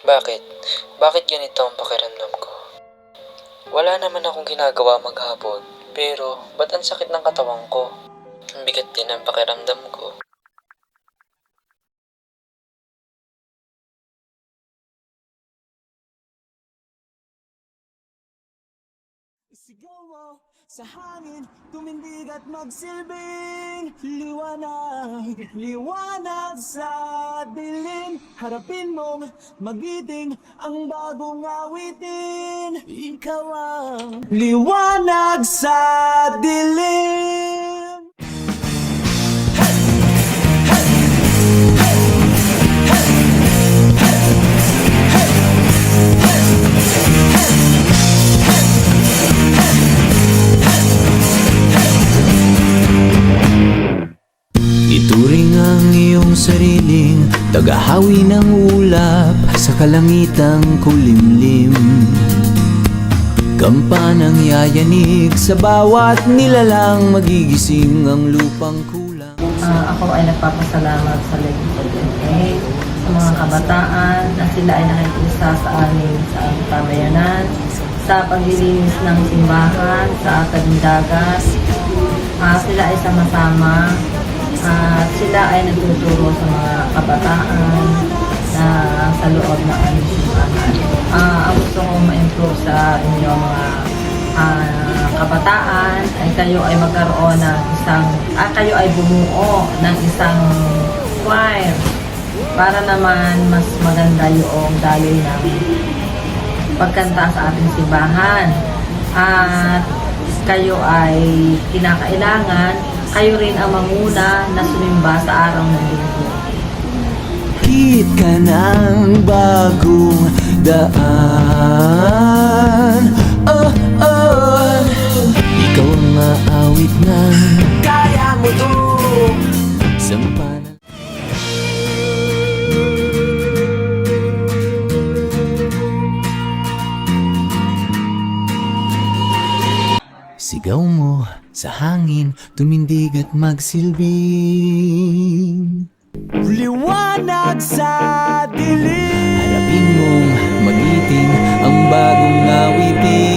Bakit? Bakit ganito ang pakiramdam ko? Wala naman akong ginagawa maghapon, pero ba't ang sakit ng katawan ko? Ang bigat din ang pakiramdam ko. Sigaw mo sa hangin, tumindig at magsilbing liwanag, liwanag sa dilim. Harapin mong magiting ang bagong awitin. Ikaw ang liwanag sa dilim. Ituring ang iyong sariling tagahawi ng ulap sa kalangitang kulimlim. Kampanang yayanig sa bawat nilalang, magigising ang lupang kulang. Ako ay nagpapasalamat sa Legislative sa mga kabataan na sila ay nakikiisa sa amin sa aming pamayanan, sa paglilinis ng simbahan, sa ating dagat. Sila ay sama-sama at sila ay nagtuturo sa mga kabataan na sa loob ng aming simbahan. Ang gusto kong ma-improve sa inyo mga kabataan ay kayo ay magkaroon ng kayo ay bumuo ng isang choir para naman mas maganda yung daloy ng pagkanta sa ating simbahan. At kayo ay kinakailangan, kayo rin ang manguna na sumimba sa araw ng linggo. Hit ka ng bagong daan. Oh, oh. Ikaw ang maawit ng kaya mo to. Sampanan. Sigaw mo sa hangin, tumindig at magsilbing liwanag sa dilim. Harapin mong magiting ang bagong awitin.